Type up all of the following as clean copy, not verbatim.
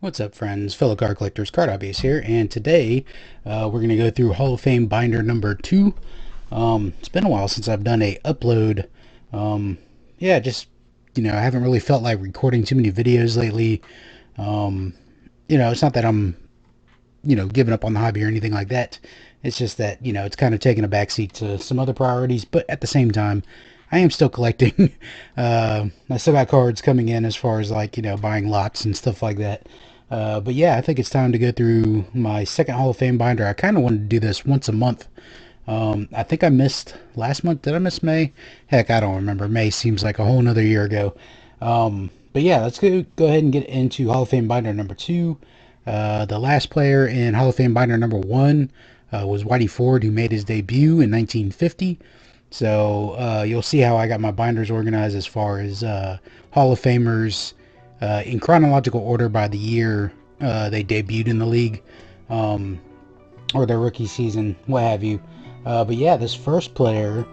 What's up, friends, fellow card collectors, Card Hobbyists here, and today we're going to go through Hall of Fame binder number 2. It's been a while since I've done a upload. Yeah, just, I haven't really felt like recording too many videos lately. It's not that I'm, giving up on the hobby or anything like that. It's just that, it's kind of taking a backseat to some other priorities, but at the same time, I am still collecting. I still got cards coming in as far as like, buying lots and stuff like that. But yeah, I think it's time to go through my second Hall of Fame binder. I kind of wanted to do this once a month. I think I missed last month. Did I miss May? Heck, I don't remember. May seems like a whole nother year ago. But yeah, let's go ahead and get into Hall of Fame binder number 2. The last player in Hall of Fame binder number 1 was Whitey Ford, who made his debut in 1950. So you'll see how I got my binders organized as far as Hall of Famers in chronological order by the year they debuted in the league, or their rookie season, what have you. But yeah, this first player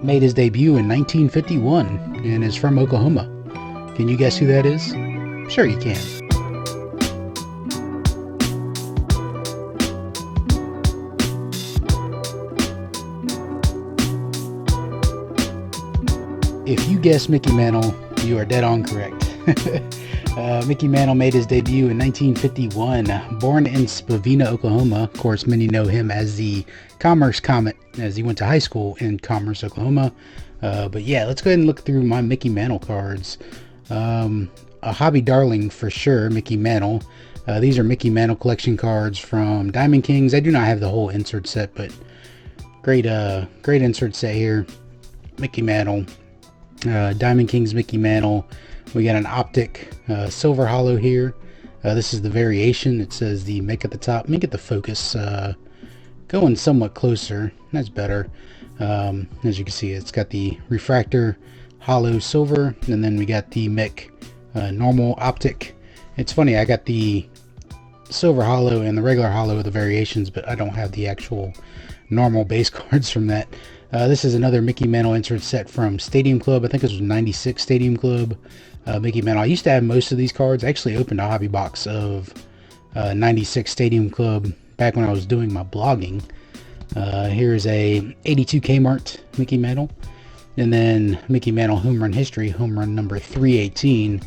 made his debut in 1951 and is from Oklahoma. Can you guess who that is? Sure you can. If you guess Mickey Mantle, you are dead on correct. Mickey Mantle made his debut in 1951. Born in Spavina, Oklahoma. Of course, many know him as the Commerce Comet, as he went to high school in Commerce, Oklahoma. But yeah, let's go ahead and look through my Mickey Mantle cards. A hobby darling for sure, Mickey Mantle. These are Mickey Mantle collection cards from Diamond Kings. I do not have the whole insert set, but great insert set here. Mickey Mantle. Diamond Kings Mickey Mantle. We got an optic silver hollow here. This is the variation. It says the make at the top. Let me get the focus going somewhat closer. That's better. As you can see, it's got the refractor hollow silver, and then we got the Mick normal optic. It's funny, I got the silver hollow and the regular hollow of the variations, but I don't have the actual normal base cards from that. This is another Mickey Mantle insert set from Stadium Club. I think this was 96 Stadium Club Mickey Mantle. I used to have most of these cards. I actually opened a hobby box of 96 Stadium Club back when I was doing my blogging. Here's a 82 Kmart Mickey Mantle. And then Mickey Mantle Home Run History, home run number 318.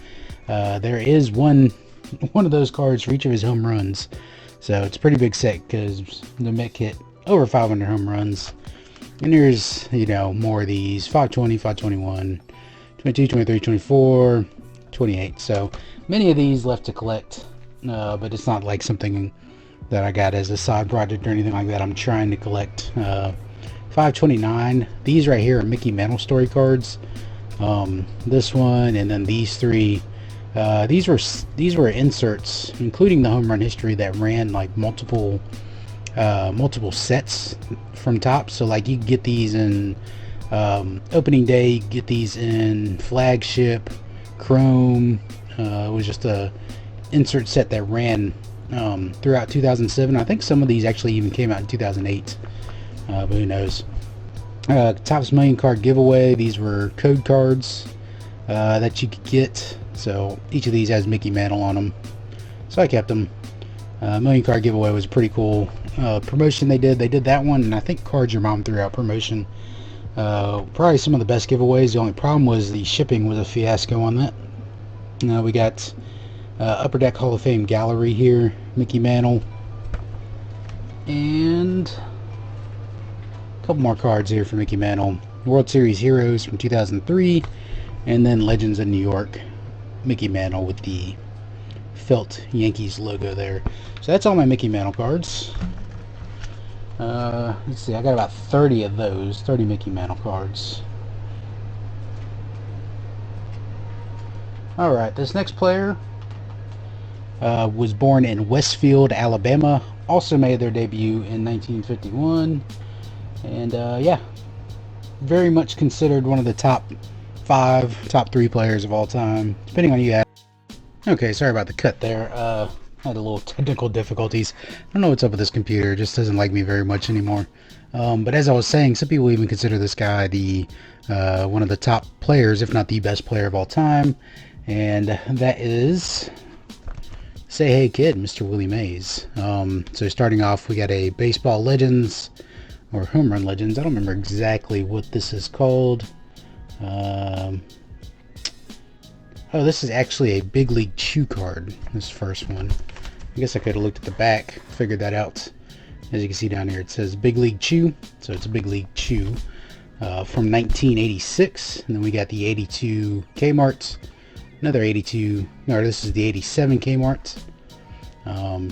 There is one of those cards for each of his home runs. So it's a pretty big set because the Mick hit over 500 home runs. And there's, more of these, 520, 521, 22, 23, 24, 28. So many of these left to collect, but it's not like something that I got as a side project or anything like that. I'm trying to collect 529. These right here are Mickey Mantle story cards. This one and then these three. These were inserts, including the home run history, that ran like multiple sets from top. So like you get these in opening day, you get these in flagship, chrome. It was just a insert set that ran throughout 2007. I think some of these actually even came out in 2008, but who knows. Topps Million card giveaway. These were code cards that you could get. So each of these has Mickey Mantle on them, so I kept them. Million card giveaway was a pretty cool promotion they did. They did that one, and I think Cards Your Mom threw out promotion. Probably some of the best giveaways. The only problem was the shipping was a fiasco on that. We got Upper Deck Hall of Fame Gallery here, Mickey Mantle, and a couple more cards here for Mickey Mantle. World Series Heroes from 2003, and then Legends of New York, Mickey Mantle with the felt Yankees logo there. So that's all my Mickey Mantle cards. Let's see, I got about 30 of those, 30 Mickey Mantle cards. Alright, this next player was born in Westfield, Alabama. Also made their debut in 1951. And yeah, very much considered one of the top 3 players of all time, depending on you. Okay, sorry about the cut there. Had a little technical difficulties. I don't know what's up with this computer. It just doesn't like me very much anymore. But as I was saying, some people even consider this guy the one of the top players, if not the best player of all time. And that is Say Hey Kid, Mr. Willie Mays. So starting off, we got a Baseball Legends, or Home Run Legends. I don't remember exactly what this is called. Oh, this is actually a Big League Chew card, this first one. I guess I could have looked at the back, figured that out. As you can see down here, it says Big League Chew, so it's a Big League Chew from 1986. And then we got the 82 Kmart, another 82, no, this is the 87 Kmart.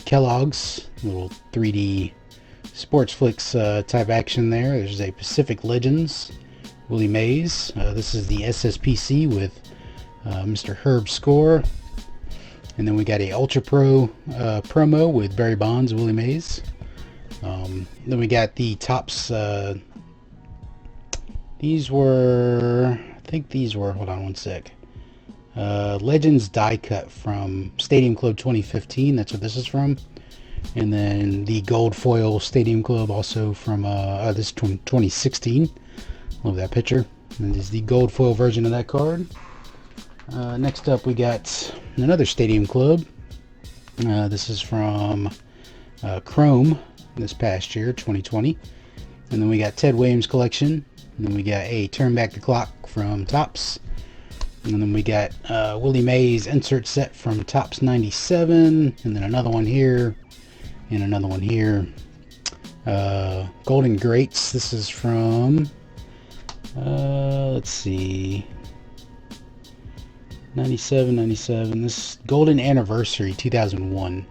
Kellogg's, little 3D Sports Flicks type action there. There's a Pacific Legends, Willie Mays. This is the SSPC with Mr. Herb Score. And then we got a Ultra Pro promo with Barry Bonds, Willie Mays. Then we got the Topps. These were, I think these were, hold on one sec. Legends die cut from Stadium Club 2015. That's what this is from. And then the gold foil Stadium Club also from this is 2016. Love that picture. And this is the gold foil version of that card. Next up, we got another Stadium Club. This is from Chrome this past year, 2020. And then we got Ted Williams collection. And then we got a Turn Back the Clock from Topps. And then we got Willie Mays insert set from Topps 97. And then another one here. And another one here. Golden Greats. This is from, let's see, 97. This Golden Anniversary 2001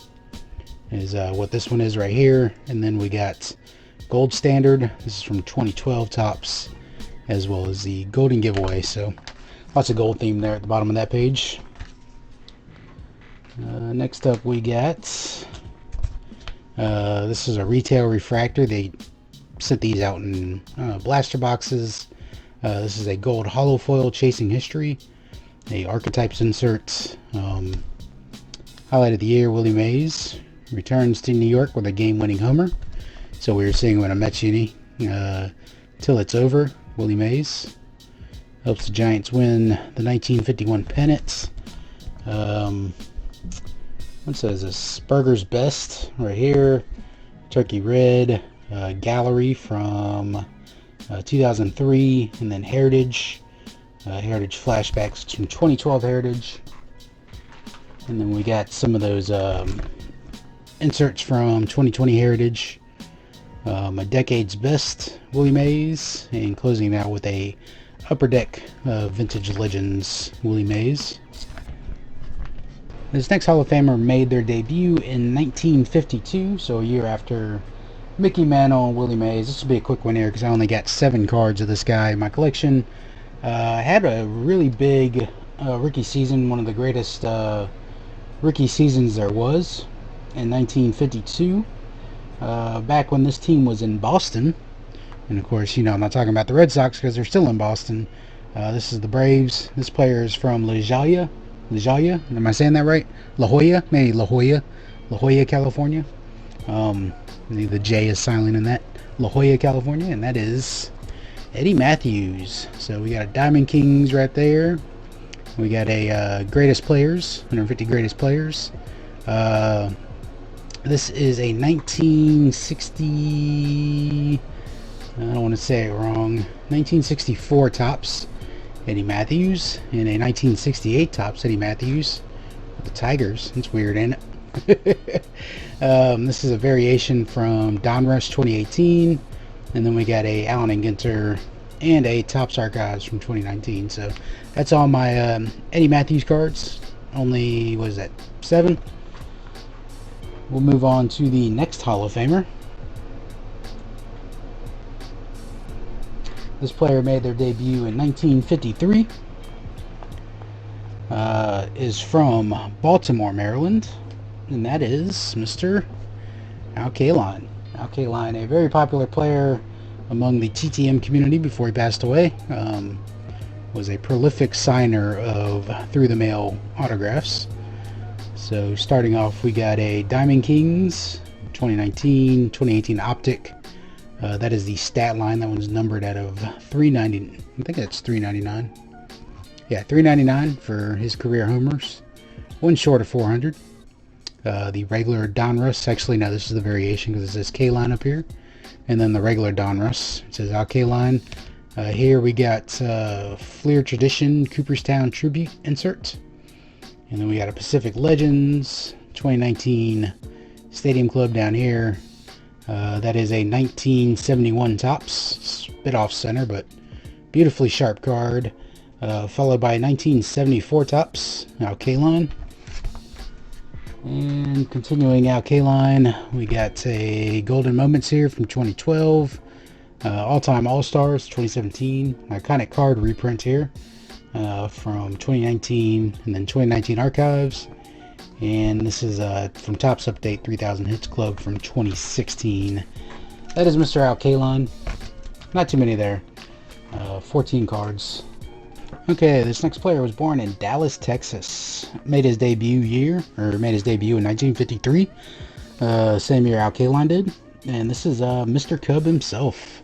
is what this one is right here. And then we got Gold Standard. This is from 2012 Topps, as well as the Golden Giveaway. So lots of gold theme there at the bottom of that page. Next up, we got this is a retail refractor. They sent these out in blaster boxes. This is a gold hollow foil Chasing History, a archetypes insert. Highlight of the year, Willie Mays returns to New York with a game-winning homer. So we were seeing when I met you, till it's over, Willie Mays helps the Giants win the 1951 pennant. What says this? Burger's Best right here. Turkey Red, Gallery from 2003, and then Heritage. Heritage flashbacks from 2012 Heritage. And then we got some of those inserts from 2020 Heritage. A Decade's Best, Willie Mays, and closing it out with a Upper Deck Vintage Legends, Willie Mays. This next Hall of Famer made their debut in 1952, so a year after Mickey Mantle and Willie Mays. This will be a quick one here because I only got 7 cards of this guy in my collection. Had a really big rookie season, one of the greatest rookie seasons there was in 1952. Back when this team was in Boston. And of course, you know, I'm not talking about the Red Sox because they're still in Boston. This is the Braves. This player is from La Jolla. Am I saying that right? La Jolla? Maybe La Jolla, California. The J is silent in that. La Jolla, California. And that is Eddie Matthews. So we got a Diamond Kings right there. We got a Greatest Players, 150 Greatest Players. This is a 1960, I don't want to say it wrong, 1964 Topps Eddie Matthews, and a 1968 Topps Eddie Matthews with the Tigers. It's weird, ain't it? This is a variation from Donruss 2018, and then we got a Allen and Ginter and a Topps Archives from 2019. So that's all my Eddie Matthews cards. Only, what is that, 7? We'll move on to the next Hall of Famer. This player made their debut in 1953. Is from Baltimore, Maryland, and that is Mr. Alkaline. Alkaline, a very popular player among the TTM community before he passed away. Was a prolific signer of through-the-mail autographs. So starting off, we got a Diamond Kings 2018 Optic. That is the stat line. That one's numbered out of 390. I think that's 399. Yeah, 399 for his career homers. One short of 400. The regular Donruss. Actually, no, this is the variation because it says K-Line up here. And then the regular Donruss. It says Alkaline. Here we got Fleer Tradition Cooperstown Tribute insert. And then we got a Pacific Legends 2019 Stadium Club down here. That is a 1971 Topps. It's a bit off center, but beautifully sharp card. Followed by 1974 Topps Alkaline. And continuing Alkaline, we got a Golden Moments here from 2012. All-Time All-Stars 2017. Iconic card reprint here from 2019, and then 2019 Archives. And this is from Topps Update 3000 Hits Club from 2016. That is Mr. Alkaline. Not too many there. 14 cards. Okay, this next player was born in Dallas, Texas. Made his debut in 1953. Same year Alkaline did. And this is Mr. Cub himself,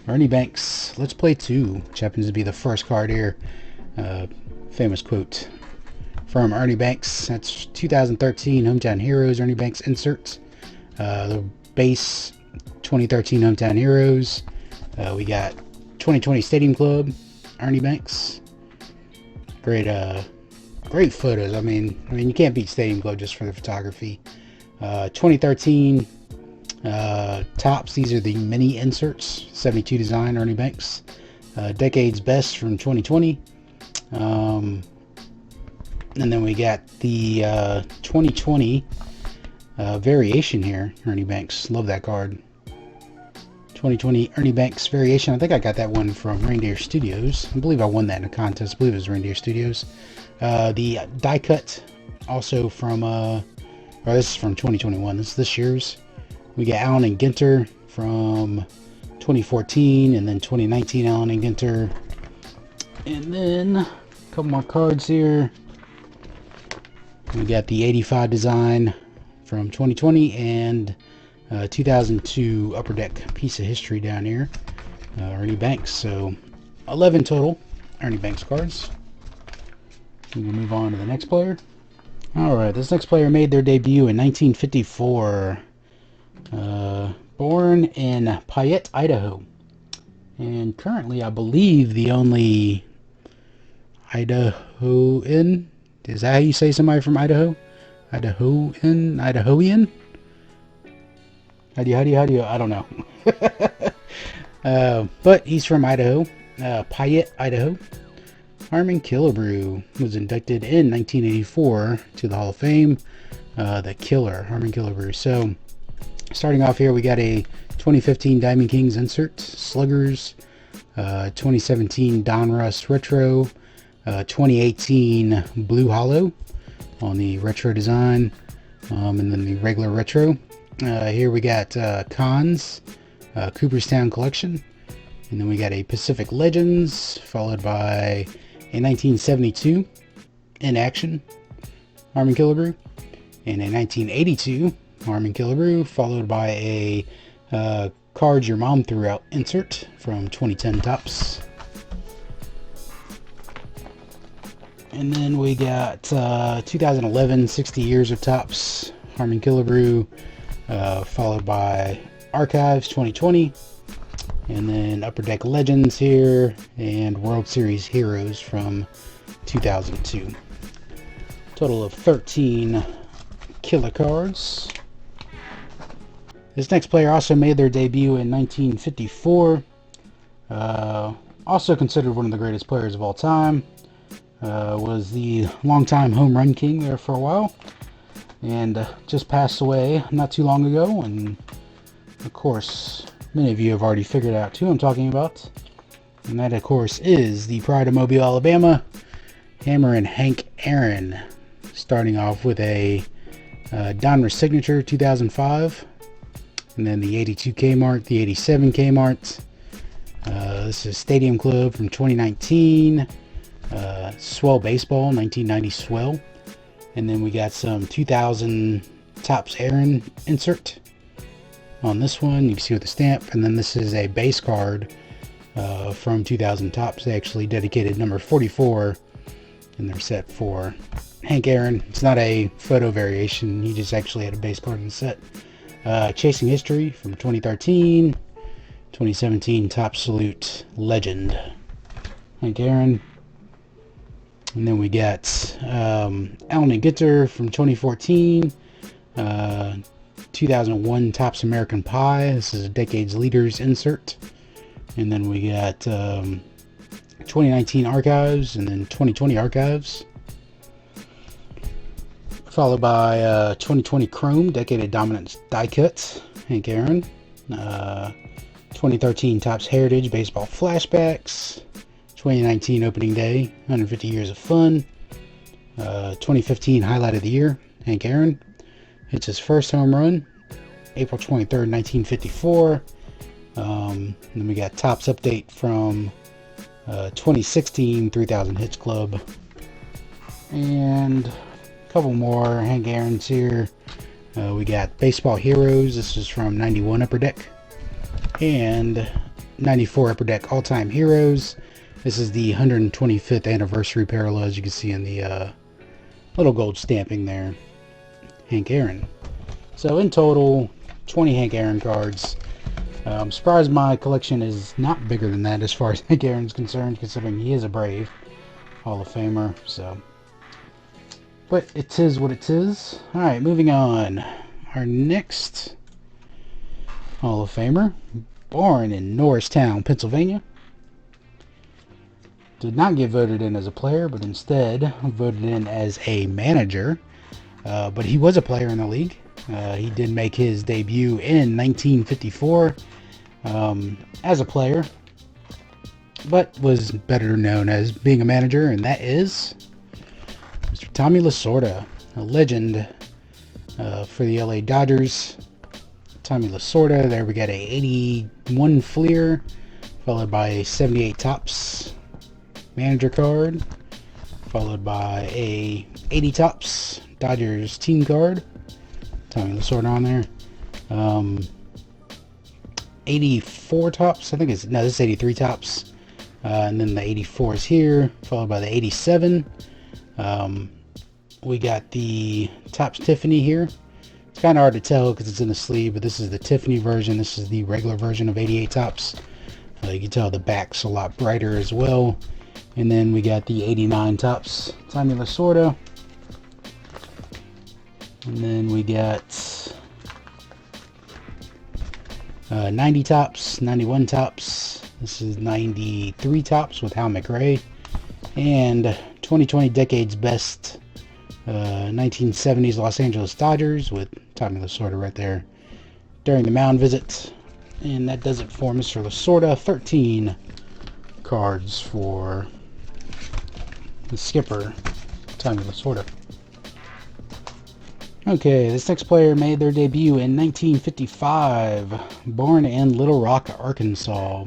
Ernie Banks. Let's play 2, which happens to be the first card here. Famous quote from Ernie Banks. That's 2013 Hometown Heroes Ernie Banks insert. The base 2013 Hometown Heroes. We got 2020 Stadium Club Ernie Banks. Great photos. I mean you can't beat Stadium Club just for the photography. 2013 Topps. These are the mini inserts. 72 design Ernie Banks. Decade's Best from 2020. And then we got the 2020 variation here. Ernie Banks. Love that card. 2020 Ernie Banks variation. I think I got that one from Reindeer Studios. I believe I won that in a contest. I believe it was Reindeer Studios. The die cut also from this is from 2021. This is this year's. We got Allen and Ginter from 2014, and then 2019 Allen and Ginter. And then a couple more cards here. We got the 85 design from 2020 and 2002 Upper Deck Piece of History down here. Ernie Banks. So 11 total Ernie Banks cards. We're going to move on to the next player. Alright, this next player made their debut in 1954. Born in Payette, Idaho. And currently, I believe, the only Idahoan. Is that how you say somebody from Idaho? Idahoan? How do you? I don't know. But he's from Idaho. Payette, Idaho. Harmon Killebrew was inducted in 1984 to the Hall of Fame. The Killer, Harmon Killebrew. So, starting off here, we got a 2015 Diamond Kings insert, Sluggers, 2017 Donruss Retro, 2018 Blue Hollow on the retro design, and then the regular retro. Here we got Cons, Cooperstown Collection, and then we got a Pacific Legends, followed by a 1972 In Action Harmon Killebrew, and a 1982 Harmon Killebrew, followed by a Cards Your Mom Threw Out insert from 2010 Topps. And then we got 2011 60 Years of Topps Harmon Killebrew, followed by Archives 2020, and then Upper Deck Legends here, and World Series Heroes from 2002. Total of 13 killer cards. This next player also made their debut in 1954. Also considered one of the greatest players of all time. Was the longtime home run king there for a while. And just passed away not too long ago. And of course, many of you have already figured out who I'm talking about. And that, of course, is the Pride of Mobile, Alabama, Hammer and Hank Aaron. Starting off with a Donruss Signature 2005. And then the 82 Kmart, the 87 Kmart. This is Stadium Club from 2019. Swell Baseball, 1990 Swell. And then we got some 2000 Topps Aaron insert on this one. You can see with the stamp. And then this is a base card from 2000 Topps. They actually dedicated number 44 in their set 4. Hank Aaron. It's not a photo variation. He just actually had a base card in the set. Chasing History from 2013. 2017 Top Salute Legend. Hank Aaron. And then we got Alkaline from 2014. 2001 Topps American Pie. This is a Decades Leaders insert. And then we got 2019 Archives and then 2020 Archives. Followed by 2020 Chrome Decade of Dominance Die Cut. Hank Aaron. 2013 Topps Heritage Baseball Flashbacks. 2019 Opening Day 150 Years of Fun. 2015 Highlight of the Year. Hank Aaron. It's his first home run, April 23rd, 1954. Then we got Topps Update from 2016 3000 Hits Club. And a couple more Hank Aaron's here. We got Baseball Heroes. This is from 91 Upper Deck. And 94 Upper Deck All-Time Heroes. This is the 125th anniversary parallel, as you can see in the little gold stamping there. Hank Aaron. So in total, 20 Hank Aaron cards. I'm surprised my collection is not bigger than that as far as Hank Aaron's concerned, considering he is a Brave Hall of Famer. So, but it is what it is. All right, moving on. Our next Hall of Famer, born in Norristown, Pennsylvania. Did not get voted in as a player, but instead voted in as a manager. But he was a player in the league. He did make his debut in 1954 as a player, but was better known as being a manager, and that is Mr. Tommy Lasorda, a legend for the LA Dodgers. Tommy Lasorda. There we got a 81 Fleer, followed by a 78 Topps manager card, followed by a 80 Topps Dodgers team card. Tommy Lasorda on there. 84 Topps. I think it's, no, this is 83 Topps. And then the 84 is here, followed by the 87. We got the Topps Tiffany here. It's kind of hard to tell because it's in the sleeve, but this is the Tiffany version. This is the regular version of 88 Topps. You can tell the back's a lot brighter as well. And then we got the 89 Topps Tommy Lasorda. And then we got 90 Topps, 91 Topps. This is 93 Topps with Hal McRae. And 2020 Decades Best 1970s Los Angeles Dodgers with Tommy Lasorda right there during the mound visit. And that does it for Mr. Lasorda. 13 cards for the skipper, Tommy Lasorda. Okay, this next player made their debut in 1955, born in Little Rock, Arkansas.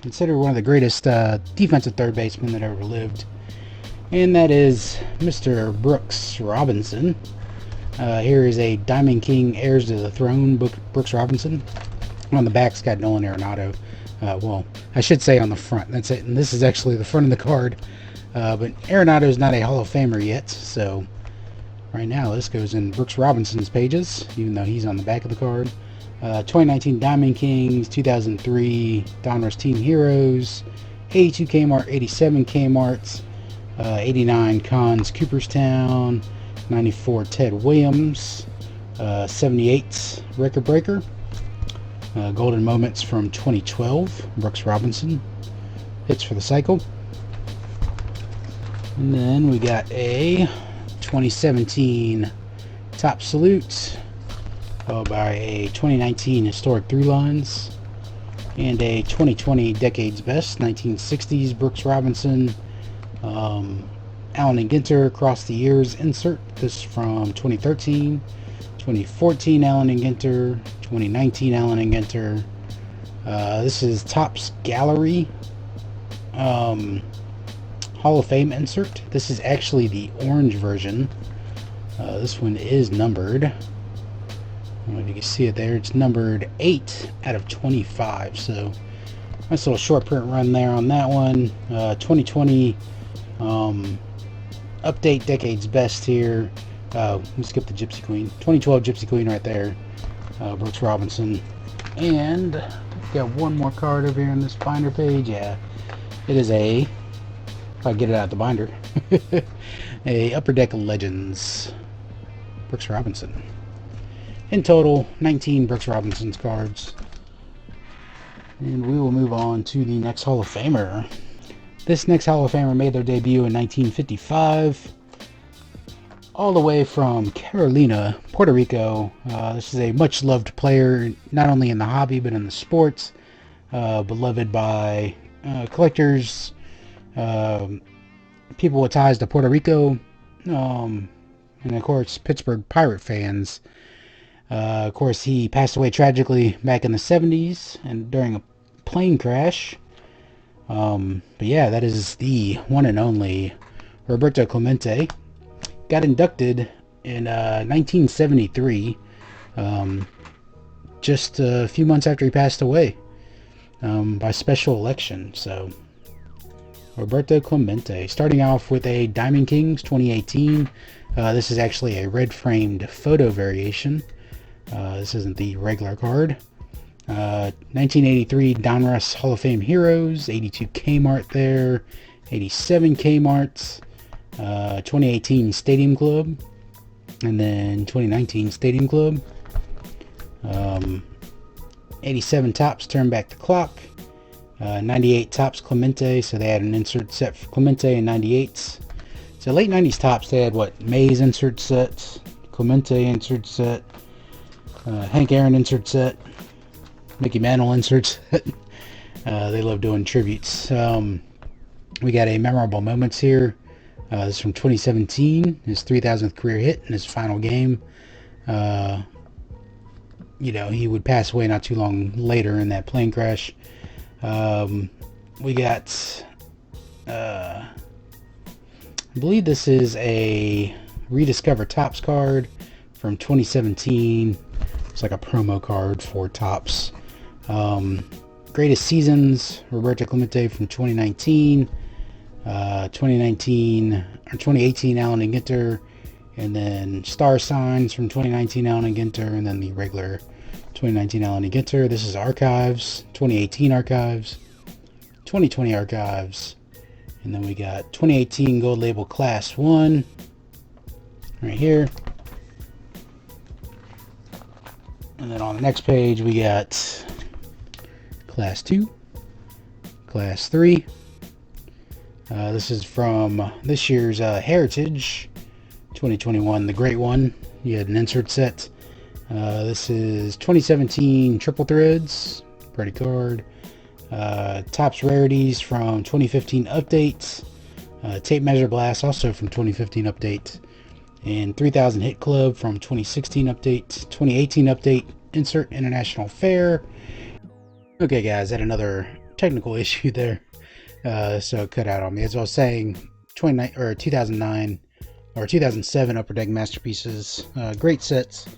Considered one of the greatest defensive third basemen that ever lived. And that is Mr. Brooks Robinson. Here is a Diamond King Heirs to the Throne, Brooks Robinson. On the back's got Nolan Arenado. Well, I should say on the front. That's it. And this is actually the front of the card. But Arenado is not a Hall of Famer yet, so right now this goes in Brooks Robinson's pages, even though he's on the back of the card. 2019 Diamond Kings, 2003 Donruss Team Heroes, 82 Kmart, 87 Kmart, 89 Cons Cooperstown, 94 Ted Williams, 78 Record Breaker, Golden Moments from 2012 Brooks Robinson, hits for the cycle. And then we got a 2017 Top Salute, followed by a 2019 Historic Three Lines, and a 2020 Decades Best 1960s Brooks Robinson, Allen and Ginter Across the Years insert. This from 2013, 2014 Allen and Ginter, 2019 Allen and Ginter. This is Topps Gallery Hall of Fame insert. This is actually the orange version. This one is numbered. I don't know if you can see it there. It's numbered 8 out of 25. So nice little short print run there on that one. 2020 update Decade's Best here. We skipped the Gypsy Queen. 2012 Gypsy Queen right there. Brooks Robinson. And got one more card over here on this binder page. Yeah, it is a, if I get it out of the binder, a Upper Deck Legends Brooks Robinson. In total, 19 Brooks Robinson's cards. And we will move on to the next Hall of Famer. This next Hall of Famer made their debut in 1955. All the way from Carolina, Puerto Rico. This is a much loved player, not only in the hobby, but in the sports. Beloved by collectors, people with ties to Puerto Rico, and of course, Pittsburgh Pirate fans. Of course, he passed away tragically back in the 70s and during a plane crash. But yeah, that is the one and only Roberto Clemente. Got inducted in 1973, just a few months after he passed away, by special election. So, Roberto Clemente, starting off with a Diamond Kings 2018. This is actually a red framed photo variation. This isn't the regular card. 1983 Donruss Hall of Fame Heroes, 82 Kmart there, 87 Kmart's, 2018 Stadium Club, and then 2019 Stadium Club. 87 Topps Turn Back the Clock, 98 Topps Clemente, so they had an insert set for Clemente in 98s. So late 90s Topps, they had what, Mays insert sets, Clemente insert set, Hank Aaron insert set, Mickey Mantle insert set. They love doing tributes. We got a memorable moments here. This is from 2017, his 3,000th career hit in his final game. You know, he would pass away not too long later in that plane crash. We got, I believe this is a Rediscover Topps card from 2017. It's like a promo card for Topps. Greatest Seasons, Roberto Clemente from 2019. 2018 Allen and Ginter, and then Star Signs from 2019 Allen and Ginter, and then the regular 2019 Allen and Ginter. This is Archives, 2018 Archives, 2020 Archives, and then we got 2018 Gold Label Class 1 right here. And then on the next page we got Class 2, Class 3. This is from this year's Heritage 2021, the Great One. You had an insert set. This is 2017 Triple Threads, pretty card. Topps Rarities from 2015 Updates. Tape Measure Blast, also from 2015 Update. And 3000 Hit Club from 2016 Update. 2018 Update, Insert International Fair. Okay, guys, had another technical issue there. So it cut out on me. As I was saying, 2009 or 2007 Upper Deck Masterpieces, great sets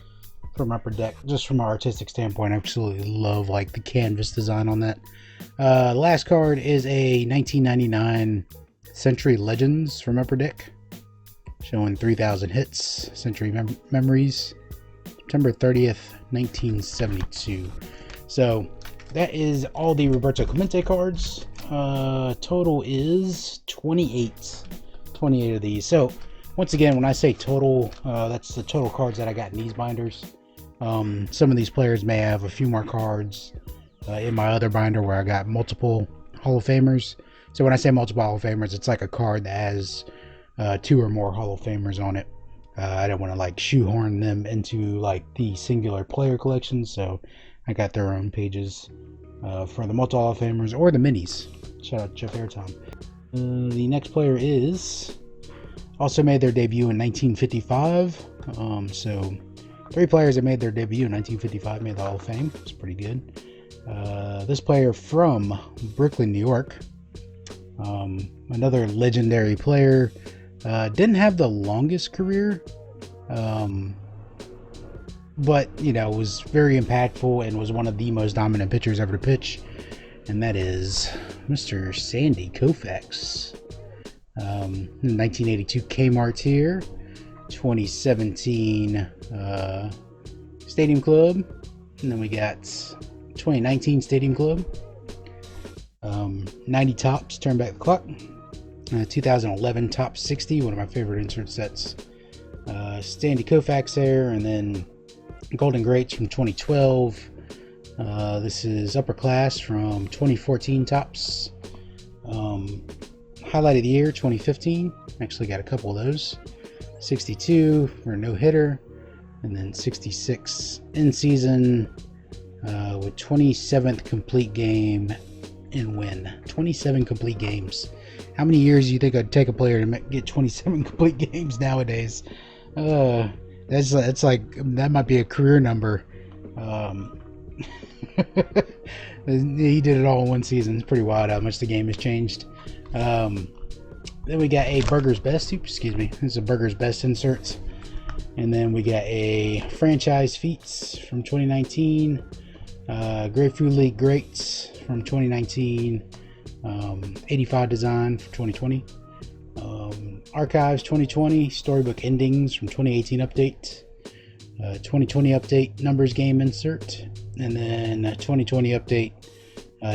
from Upper Deck. Just from an artistic standpoint, I absolutely love like the canvas design on that. Last card is a 1999 Century Legends from Upper Deck, showing 3,000 hits. Century Memories, September 30th, 1972. So that is all the Roberto Clemente cards. Total is 28 of these. So once again, when I say total, that's the total cards that I got in these binders. Some of these players may have a few more cards in my other binder where I got multiple Hall of Famers. So when I say multiple Hall of Famers, it's like a card that has 2 or more Hall of Famers on it. I don't want to like shoehorn them into like the singular player collection, so I got their own pages for the multi Hall of Famers or the minis. Shout out Jeff Airtime. The next player is also made their debut in 1955. So 3 players that made their debut in 1955 made the Hall of Fame. It's pretty good. This player from Brooklyn, New York. Another legendary player. Didn't have the longest career. But, you know, was very impactful and was one of the most dominant pitchers ever to pitch. And that is Mr. Sandy Koufax. 1982 Kmart here. 2017 Stadium Club. And then we got 2019 Stadium Club. 90 Tops, Turn Back the Clock. 2011 Top 60, one of my favorite insert sets. Sandy Koufax there, and then Golden Greats from 2012. This is Upper Class from 2014 Tops. Highlight of the Year 2015. Actually got a couple of those. 62 for a no-hitter, and then 66 in season with 27th complete game and win. 27 complete games. How many years do you think it'd take a player to get 27 complete games nowadays? That's like, that might be a career number. He did it all in one season. It's pretty wild how much the game has changed. Then we got a Burger's Best. Excuse me. This is a Burger's Best insert. And then we got a Franchise Feats from 2019. Grapefruit League Greats from 2019. 85 Design for 2020. Archives 2020. Storybook Endings from 2018 update. 2020 update Numbers Game insert. And then 2020 update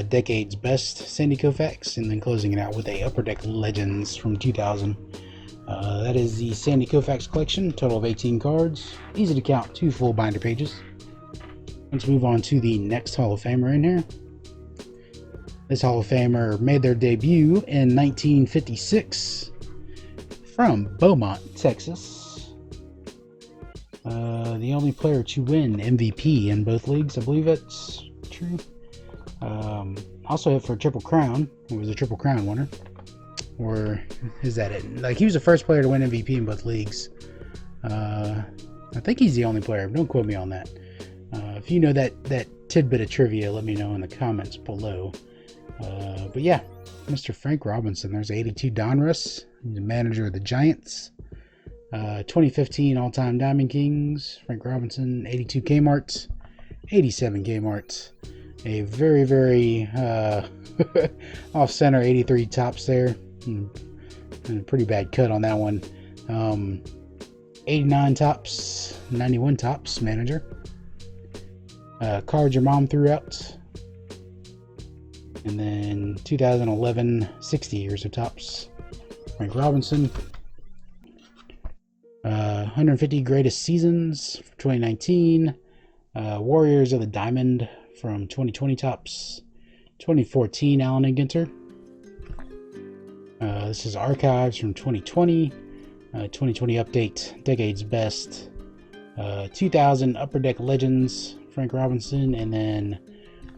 Decades Best Sandy Koufax. And then closing it out with a Upper Deck Legends from 2000. That is the Sandy Koufax collection. Total of 18 cards. Easy to count. 2 full binder pages. Let's move on to the next Hall of Famer in here. This Hall of Famer made their debut in 1956 from Beaumont, Texas. The only player to win MVP in both leagues. I believe that's true. Also hit for a Triple Crown. He was a Triple Crown winner. Or is that it? Like, he was the first player to win MVP in both leagues. I think he's the only player. Don't quote me on that. If you know that tidbit of trivia, let me know in the comments below. But yeah, Mr. Frank Robinson. There's 82 Donruss. He's the manager of the Giants. 2015 All-Time Diamond Kings. Frank Robinson. 82 Kmarts. 87 Kmarts. A very, very off-center 83 Tops there. And a pretty bad cut on that one. 89 Tops. 91 Tops manager. Cards your mom threw out. And then 2011 60 years of Tops. Frank Robinson. 150 greatest seasons for 2019. Warriors of the Diamond from 2020 Tops. 2014 Allen and Ginter. This is Archives from 2020. 2020 update Decades Best. 2000 Upper Deck Legends Frank Robinson, and then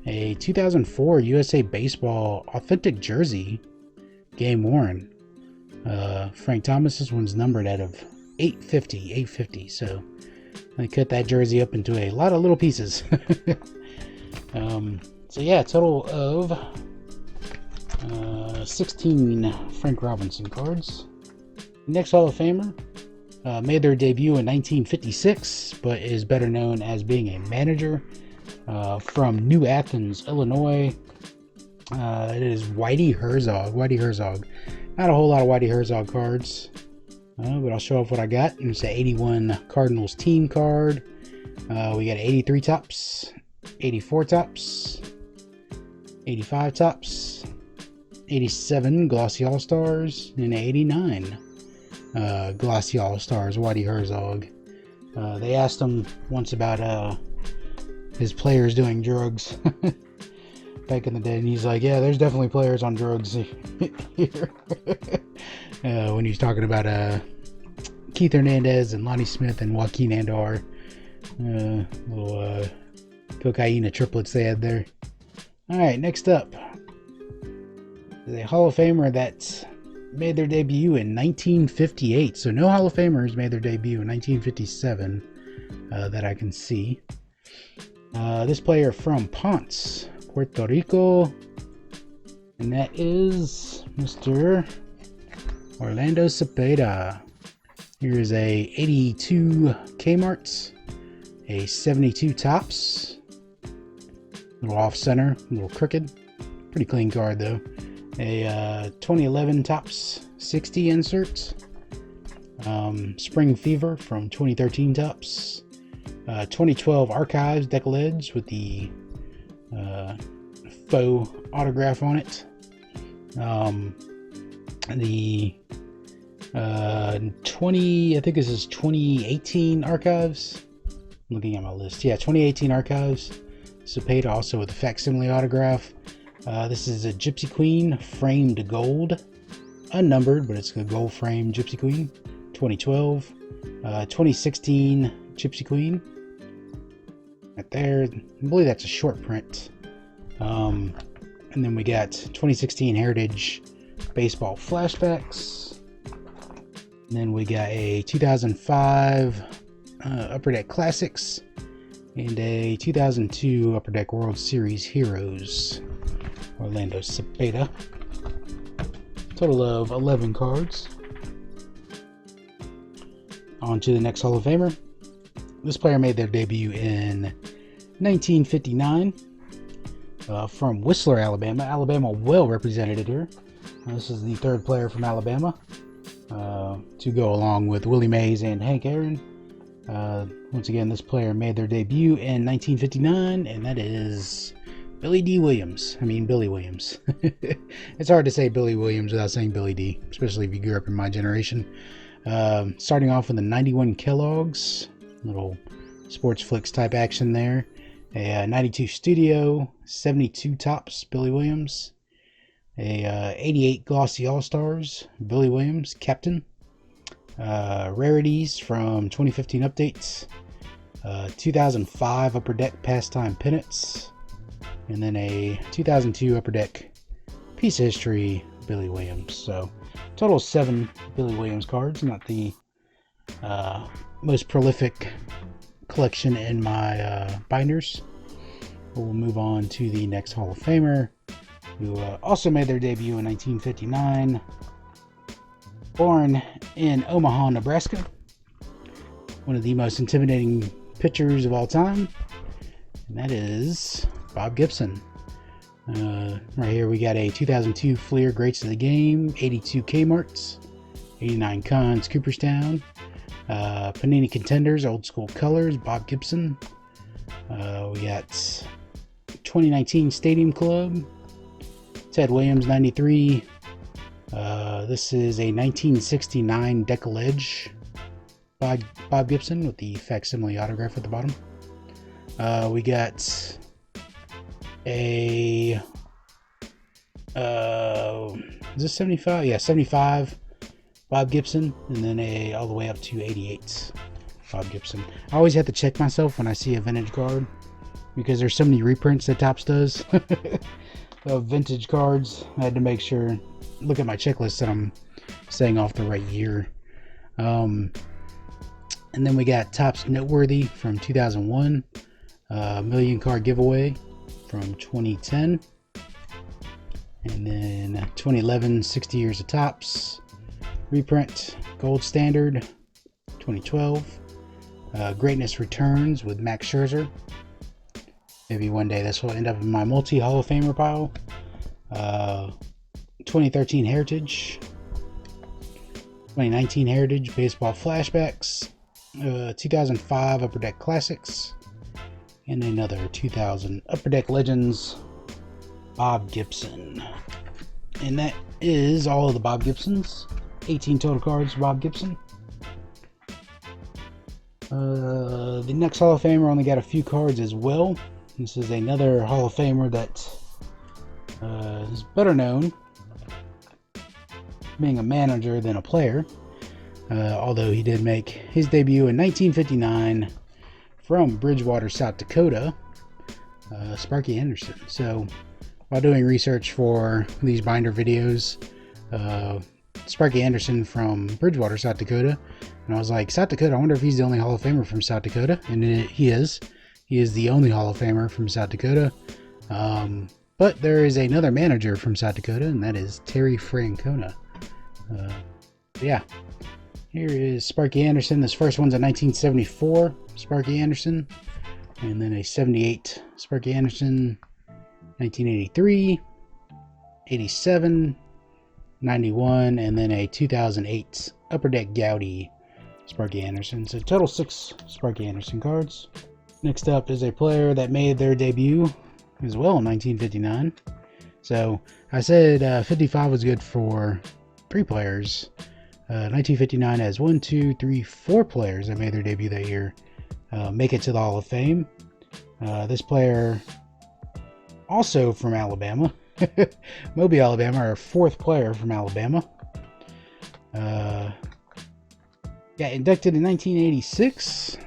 a 2004 USA Baseball authentic jersey game worn. Frank Thomas. This one's numbered out of 850, so I cut that jersey up into a lot of little pieces. So yeah, total of 16 Frank Robinson cards. Next Hall of Famer made their debut in 1956, but is better known as being a manager from New Athens, Illinois. It is Whitey Herzog. Not a whole lot of Whitey Herzog cards, but I'll show off what I got. It's an 81 Cardinals team card. We got 83 Tops, 84 Tops, 85 Tops, 87 Glossy All-Stars, and 89 Glossy All-Stars, Whitey Herzog. They asked him once about his players doing drugs back in the day, and he's like, yeah, there's definitely players on drugs here. When he's talking about Keith Hernandez and Lonnie Smith and Joaquin Andar, little cocaine triplets they had there. Alright, next up, the Hall of Famer that made their debut in 1958. So no Hall of Famers made their debut in 1957 that I can see. This player from Ponce, Puerto Rico, and that is Mr. Orlando Cepeda. Here's a 82 Kmarts, a 72 Tops, little off center, a little crooked, pretty clean card though. a 2011 Topps 60 insert, Spring Fever from 2013 Topps, 2012 Archives Decollage with the faux autograph on it, the 20, I think this is 2018 Archives. I'm looking at my list. Yeah, 2018 Archives. Cepeda, also with a facsimile autograph. This is a Gypsy Queen framed gold, unnumbered, but it's a gold frame Gypsy Queen. 2012, 2016 Gypsy Queen. Right there, I believe that's a short print. And then we got 2016 Heritage Baseball Flashbacks. And then we got a 2005 Upper Deck Classics and a 2002 Upper Deck World Series Heroes, Orlando Cepeda. Total of 11 cards. On to the next Hall of Famer. This player made their debut in 1959 from Whistler, Alabama. Alabama well represented here. This is the third player from Alabama to go along with Willie Mays and Hank Aaron. Once again, this player made their debut in 1959, and that is Billy Williams. It's hard to say Billy Williams without saying Billy D, especially if you grew up in my generation. Starting off with the 91 Kellogg's, little sports flicks type action there. A 92 Studio, 72 Topps, Billy Williams. A 88 Glossy All-Stars, Billy Williams, Captain. Rarities from 2015 updates. 2005 Upper Deck Pastime Pennants. And then a 2002 Upper Deck Piece of History, Billy Williams. So, total 7 Billy Williams cards. Not the most prolific collection in my binders. We'll move on to the next Hall of Famer, who also made their debut in 1959. Born in Omaha, Nebraska. One of the most intimidating pitchers of all time. And that is Bob Gibson. Right here we got a 2002 Fleer Greats of the Game, 82 Kmart's, 89 Cons Cooperstown, Panini Contenders Old School Colors, Bob Gibson. We got 2019 Stadium Club, Ted Williams 93. This is a 1969 Decollage by Bob Gibson with the facsimile autograph at the bottom. We got a is this 75? Yeah, 75 Bob Gibson, and then all the way up to 88 Bob Gibson. I always have to check myself when I see a vintage card because there's so many reprints that Topps does of vintage cards. I had to make sure, look at my checklist, that I'm saying off the right year. And then we got Topps Noteworthy from 2001, Million Card Giveaway from 2010, and then 2011 60 Years of Topps reprint Gold Standard 2012, Greatness Returns with Max Scherzer. Maybe one day this will end up in my multi Hall of Famer pile. 2013 Heritage, 2019 Heritage Baseball Flashbacks, 2005 Upper Deck Classics, and another 2000 Upper Deck Legends Bob Gibson. And that is all of the Bob Gibsons. 18 total cards for Bob Gibson. The next Hall of Famer only got a few cards as well. This is another Hall of Famer that is better known being a manager than a player, although he did make his debut in 1959 from Bridgewater, South Dakota, Sparky Anderson. So while doing research for these binder videos, Sparky Anderson from Bridgewater, South Dakota, and I was like, South Dakota, I wonder if he's the only Hall of Famer from South Dakota. And he is the only Hall of Famer from South Dakota. But there is another manager from South Dakota, and that is Terry Francona. Yeah, here is Sparky Anderson. This first one's a 1974 Sparky Anderson, and then a 78 Sparky Anderson, 1983, 87, 91, and then a 2008 Upper Deck Gaudy Sparky Anderson. So total 6 Sparky Anderson cards. Next up is a player that made their debut as well in 1959. So I said 55 was good for 3 players. 1959 has 1, 2, 3, 4 players that made their debut that year make it to the Hall of Fame. This player, also from Alabama, Mobile, Alabama, our 4th player from Alabama. Got inducted in 1986.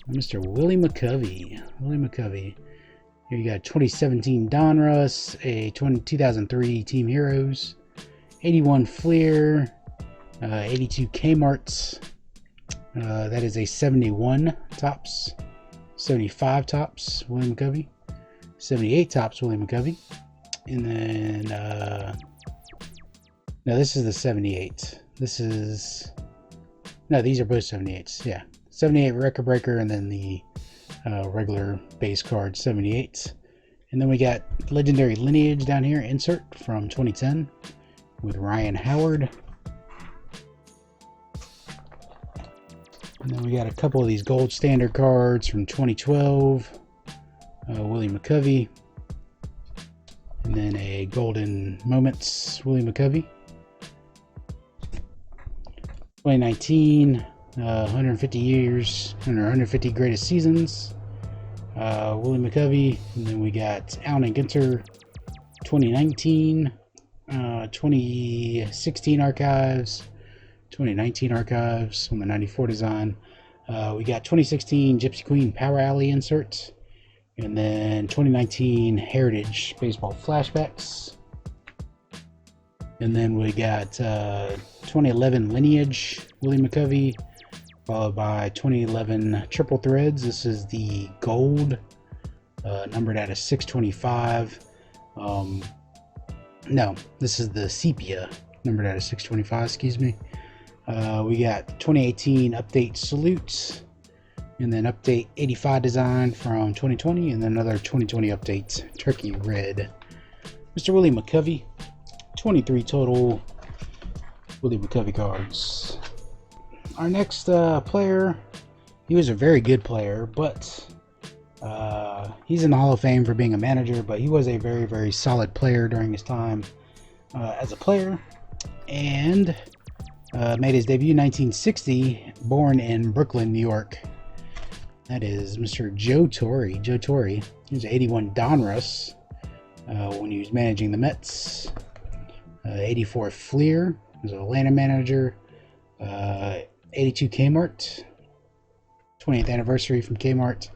Mr. Willie McCovey. Willie McCovey. Here you got 2017 Donruss, a 2003 Team Heroes, 81 Fleer, 82 Kmart's. That is a 71 Topps, 75 Topps Willie McCovey, 78 Topps Willie McCovey, and then no, this is the 78. No, these are both 78s. Yeah, 78 Record Breaker, and then the regular base card 78. And then we got Legendary Lineage down here, insert from 2010 with Ryan Howard. And then we got a couple of these gold standard cards from 2012, Willie McCovey. And then a Golden Moments Willie McCovey. 2019, 150 years, 150 greatest seasons, Willie McCovey. And then we got Allen and Ginter, 2019, 2016 archives, 2019 archives on the 94 design. We got 2016 Gypsy Queen Power Alley insert, and then 2019 Heritage Baseball Flashbacks. And then we got 2011 Lineage Willie McCovey, followed by 2011 Triple Threads. This is the gold, numbered out of 625. No, this is the sepia, numbered out of 625, excuse me. We got 2018 Update Salutes, and then Update 85 design from 2020, and then another 2020 Update Turkey Red. Mr. Willie McCovey, 23 total Willie McCovey cards. Our next player, he was a very good player, but he's in the Hall of Fame for being a manager, but he was a very, very solid player during his time as a player, and made his debut in 1960, born in Brooklyn, New York. That is Mr. Joe Torre. Joe Torre. He was 81 Donruss when he was managing the Mets. 84 Fleer, he was an Atlanta manager. 82 Kmart, 20th anniversary from Kmart.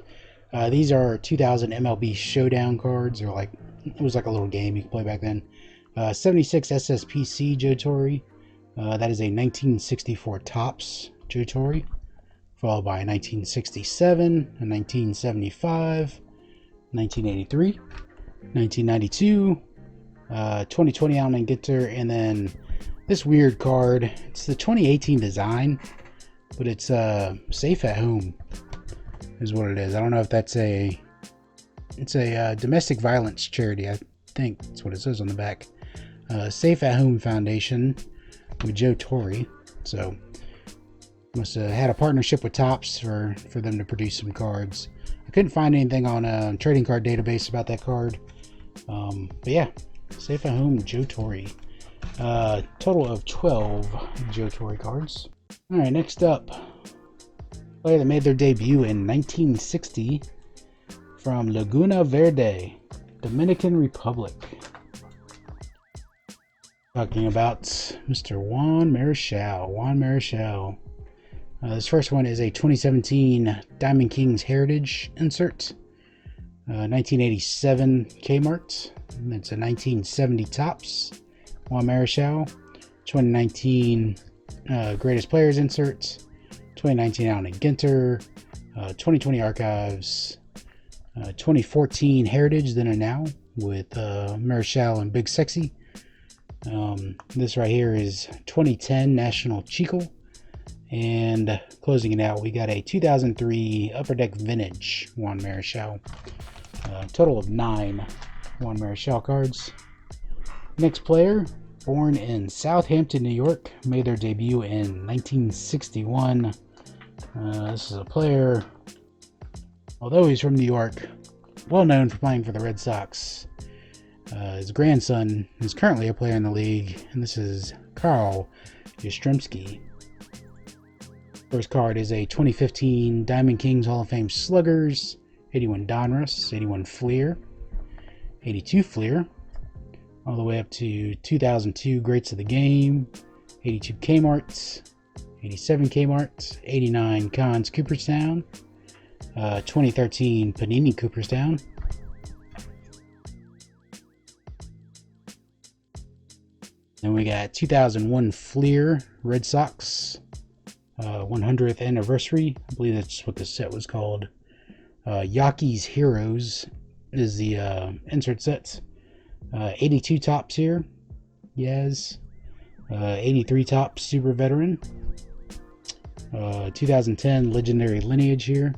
These are 2000 MLB Showdown cards, or like, it was like a little game you could play back then. 76 SSPC Joe Torre. That is a 1964 Topps Joe Torre, followed by a 1967, a 1975, 1983, 1992, 2020 Allen and Ginter, and then this weird card. It's the 2018 design, but it's Safe at Home is what it is. I don't know if that's it's a domestic violence charity. I think that's what it says on the back. Safe at Home Foundation with Joe Torre. So must have had a partnership with Topps for them to produce some cards. I couldn't find anything on a trading card database about that card. But yeah, Safe at Home Joe Torre. Total of 12 Joe Torre cards. Alright, next up, player that made their debut in 1960 from Laguna Verde, Dominican Republic. Talking about Mr. Juan Marichal. Juan Marichal. This first one is a 2017 Diamond Kings Heritage insert. 1987 Kmart. That's a 1970 Topps Juan Marichal. 2019 Greatest Players inserts. 2019 Allen and Ginter. 2020 Archives. 2014 Heritage Then and Now with Marichal and Big Sexy. This right here is 2010 National Chico. And closing it out, we got a 2003 Upper Deck Vintage Juan Marichal. Total of 9 Juan Marichal cards. Next player, born in Southampton, New York, made their debut in 1961. This is a player, although he's from New York, well known for playing for the Red Sox. His grandson is currently a player in the league, and this is Carl Yastrzemski. First card is a 2015 Diamond Kings Hall of Fame Sluggers, 81 Donruss, 81 Fleer, 82 Fleer, all the way up to 2002 Greats of the Game, 82 Kmart's, 87 Kmart's, 89 Cons Cooperstown, 2013 Panini Cooperstown, then we got 2001 Fleer Red Sox, 100th anniversary. I believe that's what the set was called. Yaki's Heroes is the insert sets. 82 tops here. Yes. 83 tops Super Veteran. 2010 Legendary Lineage here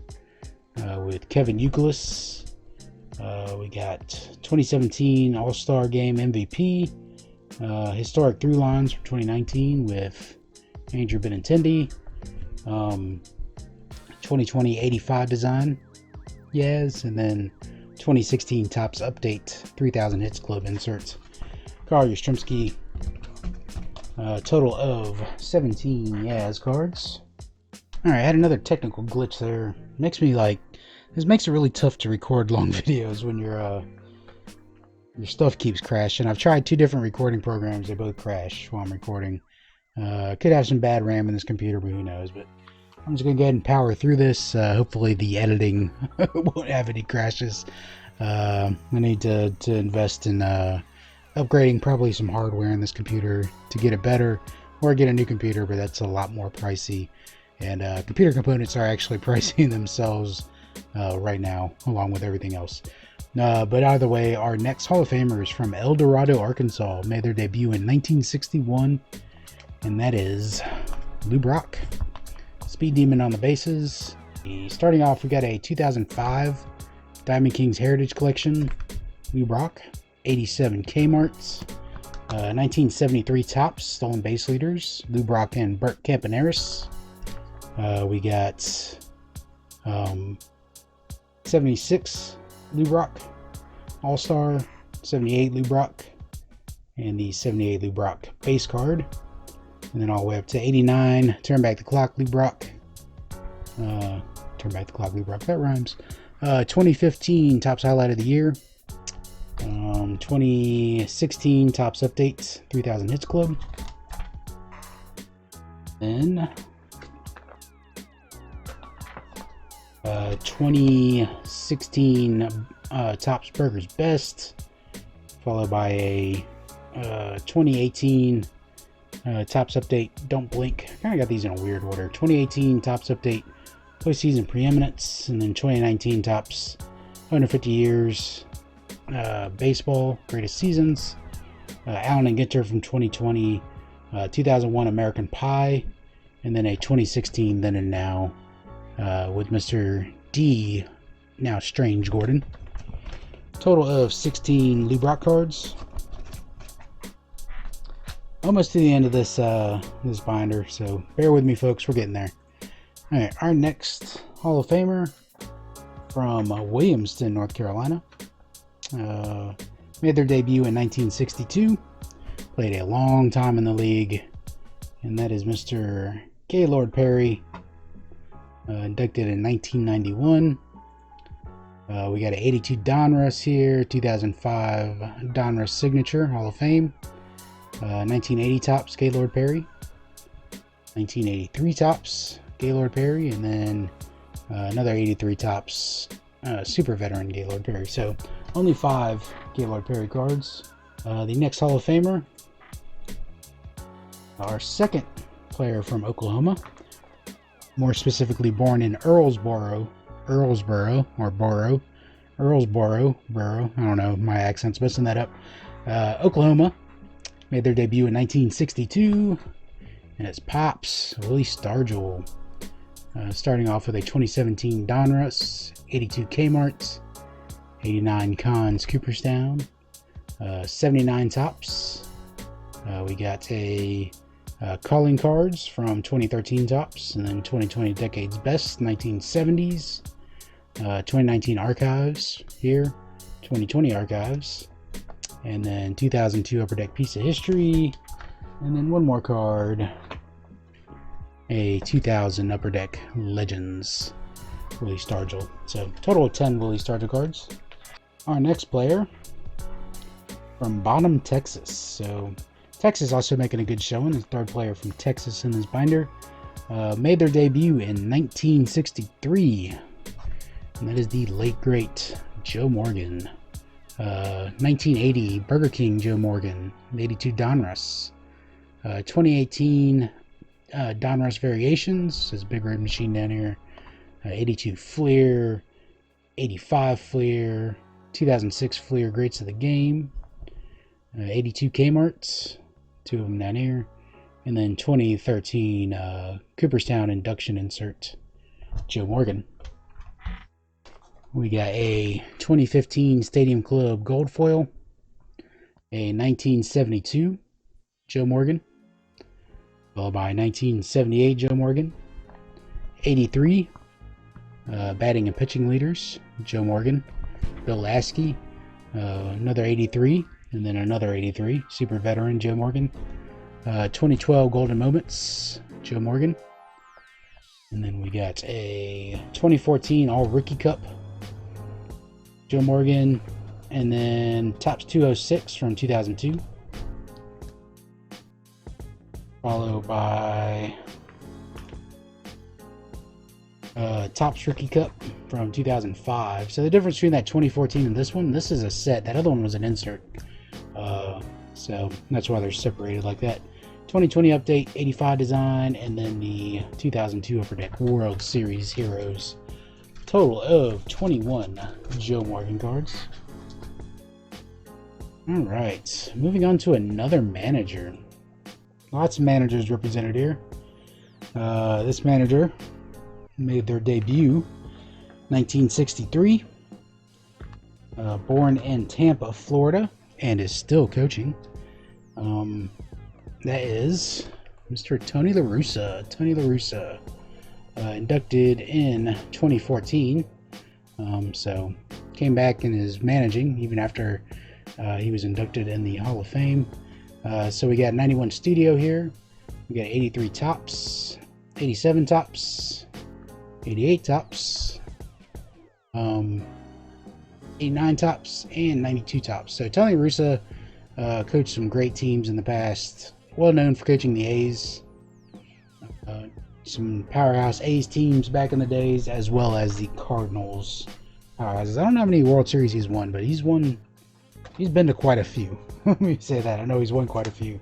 with Kevin Youkilis. We got 2017 All-Star Game MVP. Historic Through Lines from 2019 with Andrew Benintendi. 2020 85 design. Yes. And then 2016 Topps Update 3000 Hits Club inserts. Carl Yastrzemski. Total of 17 Yaz cards. Alright, I had another technical glitch there. This makes it really tough to record long videos when your stuff keeps crashing. I've tried 2 different recording programs. They both crash while I'm recording. Could have some bad RAM in this computer, but who knows. But I'm just going to go ahead and power through this. Hopefully the editing won't have any crashes. I need to invest in upgrading probably some hardware in this computer to get it better, or get a new computer, but that's a lot more pricey. And computer components are actually pricing themselves right now, along with everything else. But either way, our next Hall of Famers from El Dorado, Arkansas, made their debut in 1961, and that is Lou Brock. Speed Demon on the bases. Starting off, we got a 2005 Diamond Kings Heritage Collection, Lou Brock. 87 Kmart's. 1973 Topps Stolen Base Leaders, Lou Brock and Bert Campaneris. We got 76 Lou Brock All-Star, 78 Lou Brock, and the 78 Lou Brock base card. And then all the way up to 89 Turn Back the Clock Lou Brock. Turn Back the Clock Lou Brock, that rhymes. 2015 Topps Highlight of the Year. 2016 Topps Updates 3000 Hits Club. Then 2016 Topps Burgers Best, followed by a 2018 Topps Update Don't Blink. I kind of got these in a weird order. 2018 Topps Update Postseason Preeminence, and then 2019 Topps 150 Years Baseball Greatest Seasons. Allen and Ginter from 2020, 2001 American Pie, and then a 2016 Then and Now with Mr. D, now Strange Gordon. Total of 16 Lou Brock cards. Almost to the end of this this binder, so bear with me, folks. We're getting there. All right, our next Hall of Famer from Williamston, North Carolina. Made their debut in 1962. Played a long time in the league, and that is Mr. Gaylord Perry. Inducted in 1991. We got an 82 Donruss here, 2005 Donruss Signature Hall of Fame. 1980 Topps Gaylord Perry. 1983 Topps Gaylord Perry, and then another 83 Topps Super Veteran Gaylord Perry. So only 5 Gaylord Perry cards. The next Hall of Famer, our second player from Oklahoma, more specifically born in Earlsboro, I don't know, my accent's messing that up. Oklahoma, made their debut in 1962, and it's Pops, Willie Stargell. Starting off with a 2017 Donruss, 82 Kmart's, 89 Cons Cooperstown, 79 tops. We got a calling cards from 2013 tops, and then 2020 decades best, 1970s, 2019 archives here, 2020 archives, and then 2002 upper deck piece of history, and then one more card, a 2000 upper deck legends Willie Stargell. So total of 10 Willie Stargell cards. Our next player from Bottom, Texas. So Texas also making a good showing. His third player from Texas in his binder. Made their debut in 1963. And that is the late great Joe Morgan. 1980 Burger King Joe Morgan. 82 Donruss. 2018 Donruss Variations. His big red machine down here. 82 Fleer. 85 Fleer. 2006 Fleer Greats of the Game. 82 Kmart's. Two of them down here. And then 2013 Cooperstown induction insert, Joe Morgan. We got a 2015 Stadium Club gold foil, a 1972 Joe Morgan, followed by 1978 Joe Morgan, 83 batting and pitching leaders, Joe Morgan, Bill Lasky, another 83, and then another 83, super veteran Joe Morgan. 2012 Golden Moments, Joe Morgan. And then we got a 2014 All Rookie Cup, Joe Morgan. And then Topps 206 from 2002. Followed by Topps Rookie Cup from 2005. So the difference between that 2014 and this one, this is a set. That other one was an insert. So that's why they're separated like that. 2020 update, 85 design, and then the 2002 Upper Deck World Series Heroes. Total of 21 Joe Morgan cards. Alright, moving on to another manager. Lots of managers represented here. This manager made their debut 1963. Born in Tampa, Florida, and is still coaching. That is Mr. Tony LaRussa. Tony LaRussa, inducted in 2014. So came back and is managing even after he was inducted in the Hall of Fame. So we got 91 studio here. We got 83 tops, 87 tops, 88 tops, 89 tops, and 92 tops. So Tony LaRussa coached some great teams in the past. Well known for coaching the A's, some powerhouse A's teams back in the days, as well as the Cardinals powerhouses. I don't know how many World Series he's won, but he's been to quite a few. Let me say that. I know he's won quite a few,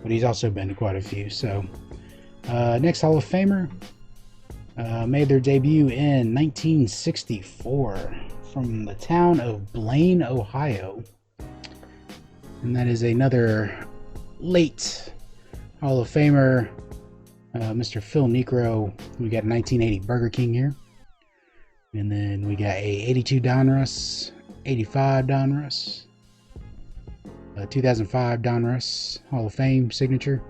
but he's also been to quite a few. So next Hall of Famer made their debut in 1964 from the town of Blaine, Ohio. And that is another late Hall of Famer, Mr. Phil Niekro. We got 1980 Burger King here. And then we got a 82 Donruss, 85 Donruss, 2005 Donruss Hall of Fame signature.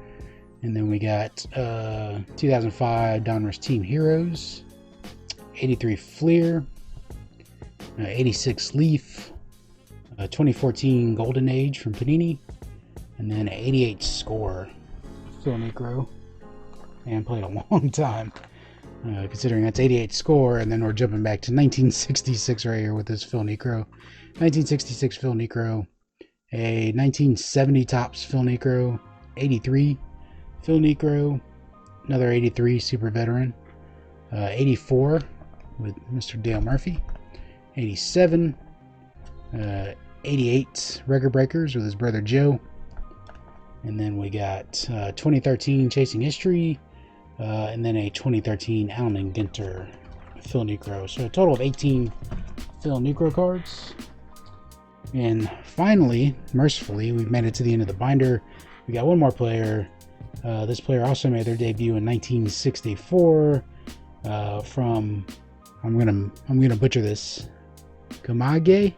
And then we got 2005 Donruss Team Heroes, 83 Fleer, 86 Leaf, 2014 Golden Age from Panini, and then 88 Score, Phil Niekro, and played a long time, considering that's 88 Score, and then we're jumping back to 1966 right here with this Phil Niekro. 1966 Phil Niekro, a 1970 Topps Phil Niekro, 83 Phil Niekro, another 83 super veteran, 84 with Mr. Dale Murphy, 87, 88 Record Breakers with his brother Joe. And then we got 2013 Chasing History, and then a 2013 Allen and Ginter Phil Niekro. So a total of 18 Phil Niekro cards. And finally, mercifully, we've made it to the end of the binder. We got one more player. This player also made their debut in 1964 from, I'm gonna butcher this, Kamagwe,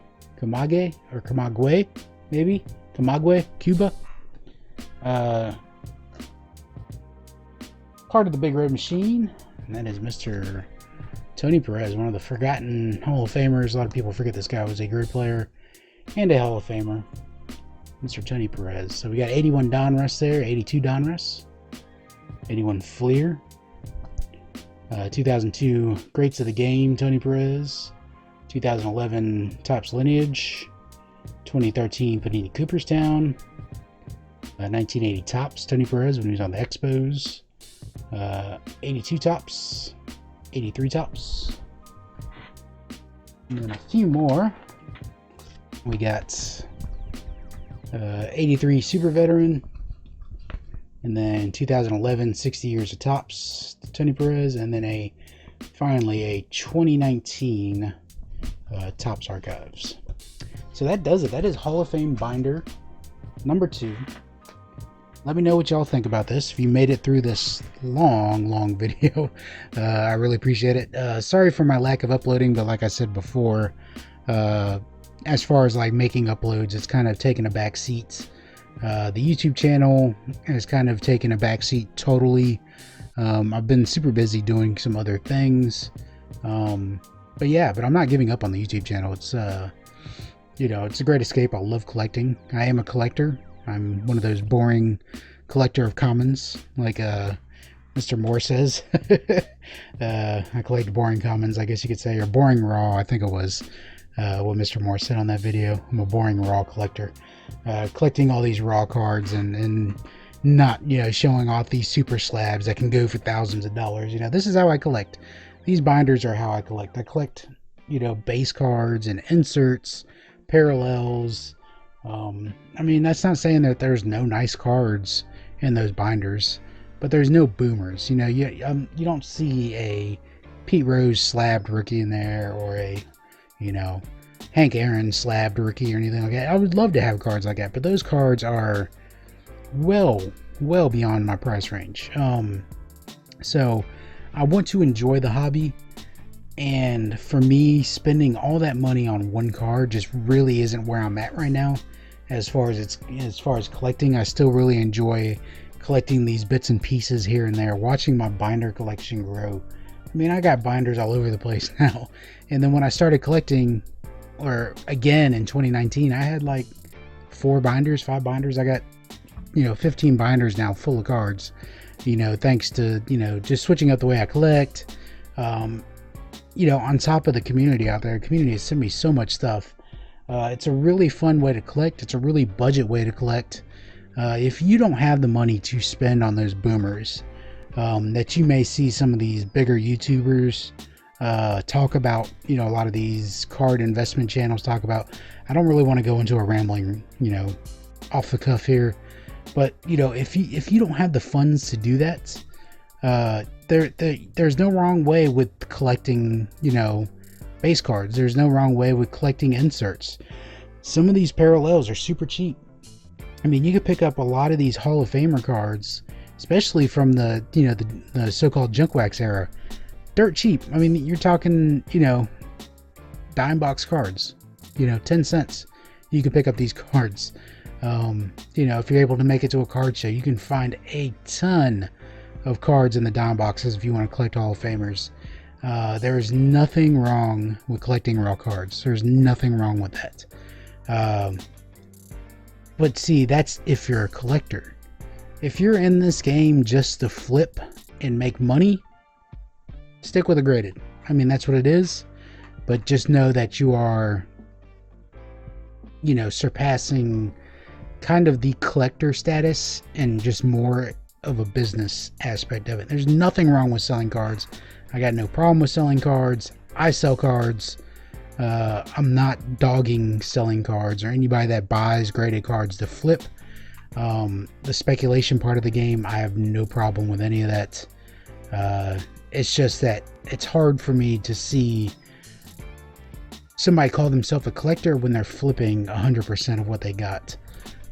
maybe Camagüey, Cuba. Part of the Big Red Machine, and that is Mr. Tony Perez, one of the forgotten Hall of Famers. A lot of people forget this guy was a great player and a Hall of Famer, Mr. Tony Perez. So we got 81 Donruss there, 82 Donruss, 81 Fleer, 2002 Greats of the Game, Tony Perez, 2011 Topps Lineage, 2013 Panini Cooperstown, 1980 Topps Tony Perez when he was on the Expos, 82 Topps, 83 Topps, and then a few more. We got 83 Super Veteran, and then 2011 60 Years of Topps Tony Perez, and then finally a 2019 Topps Archives. So that does it. That is Hall of Fame binder number 2. Let me know what y'all think about this. If you made it through this long video, I really appreciate it. Sorry for my lack of uploading, but like I said before, as far as like making uploads, it's kind of taken a back seat. The YouTube channel has kind of taken a back seat totally. I've been super busy doing some other things. But I'm not giving up on the YouTube channel. It's, it's a great escape. I love collecting. I am a collector. I'm one of those boring collector of commons, like Mr. Moore says. I collect boring commons, I guess you could say, or boring raw, I think it was what Mr. Moore said on that video. I'm a boring raw collector, collecting all these raw cards and not, showing off these super slabs that can go for thousands of dollars. This is how I collect. These binders are how I collect. I collect, base cards and inserts, parallels. That's not saying that there's no nice cards in those binders, but there's no boomers. You don't see a Pete Rose slabbed rookie in there, or a, Hank Aaron slabbed rookie or anything like that. I would love to have cards like that, but those cards are well beyond my price range. So I want to enjoy the hobby. And for me, spending all that money on one card just really isn't where I'm at right now. As far as collecting, I still really enjoy collecting these bits and pieces here and there, watching my binder collection grow. I got binders all over the place now. And then when I started collecting, or again in 2019, I had like 5 binders. I got, 15 binders now full of cards, thanks to, just switching up the way I collect. On top of the community out there, the community has sent me so much stuff. It's a really fun way to collect. It's a really budget way to collect. If you don't have the money to spend on those boomers, that you may see some of these bigger YouTubers talk about, a lot of these card investment channels talk about. I don't really want to go into a rambling, off the cuff here, but if you don't have the funds to do that, there's no wrong way with collecting, base cards. There's no wrong way with collecting inserts. Some of these parallels are super cheap. You could pick up a lot of these Hall of Famer cards, especially from the the so-called junk wax era, dirt cheap. You're talking, dime box cards, 10 cents. You can pick up these cards. If you're able to make it to a card show, you can find a ton of cards in the dime boxes if you want to collect Hall of Famers. There is nothing wrong with collecting raw cards. There's nothing wrong with that. But see, that's if you're a collector. If you're in this game just to flip and make money, stick with a graded. That's what it is. But just know that you are, surpassing kind of the collector status and just more of a business aspect of it. There's nothing wrong with selling cards. I got no problem with selling cards. I sell cards. I'm not dogging selling cards or anybody that buys graded cards to flip. The speculation part of the game, I have no problem with any of that. It's just that it's hard for me to see somebody call themselves a collector when they're flipping 100% of what they got.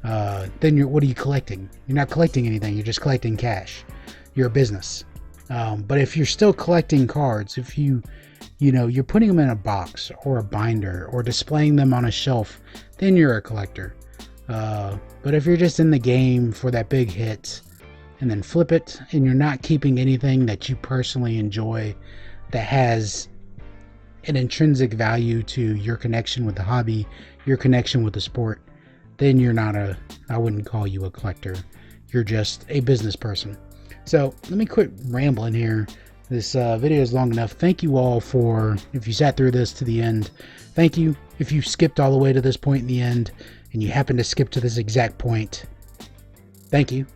Then what are you collecting? You're not collecting anything. You're just collecting cash. You're a business. But if you're still collecting cards, if you're putting them in a box or a binder or displaying them on a shelf, then you're a collector. But if you're just in the game for that big hit and then flip it, and you're not keeping anything that you personally enjoy that has an intrinsic value to your connection with the hobby, your connection with the sport, then you're not I wouldn't call you a collector. You're just a business person. So let me quit rambling here. This video is long enough. Thank you all if you sat through this to the end. Thank you. If you skipped all the way to this point in the end and you happen to skip to this exact point, thank you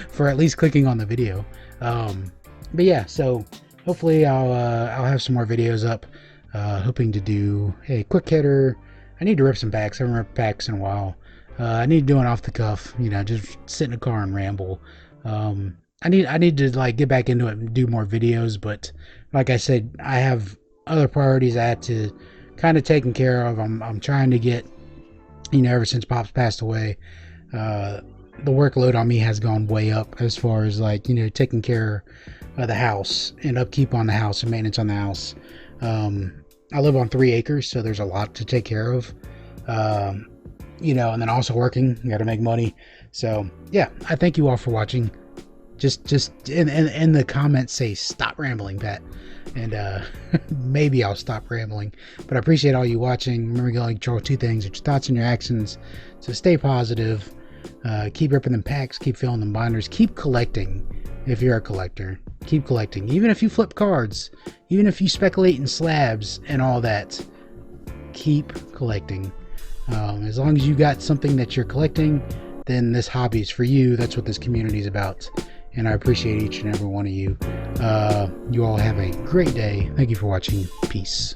for at least clicking on the video. But yeah, so hopefully I'll have some more videos up. Hoping to do a quick hitter. I need to rip some packs. I haven't ripped packs in a while. I need to do an off the cuff, just sit in a car and ramble. I need to like get back into it and do more videos, but like I said, I have other priorities I had to kind of taken care of. I'm trying to get, ever since Pop's passed away, the workload on me has gone way up as far as like, taking care of the house and upkeep on the house and maintenance on the house. I live on 3 acres, so there's a lot to take care of. And then also working, got to make money. So yeah, I thank you all for watching. Just in the comments say stop rambling, Pat, and maybe I'll stop rambling. But I appreciate all you watching. Remember, you only control 2 things: it's your thoughts and your actions. So stay positive. Keep ripping them packs. Keep filling them binders. Keep collecting. If you're a collector, keep collecting. Even if you flip cards, even if you speculate in slabs and all that, keep collecting. As long as you got something that you're collecting, then this hobby is for you. That's what this community is about. And I appreciate each and every one of you. You all have a great day. Thank you for watching. Peace.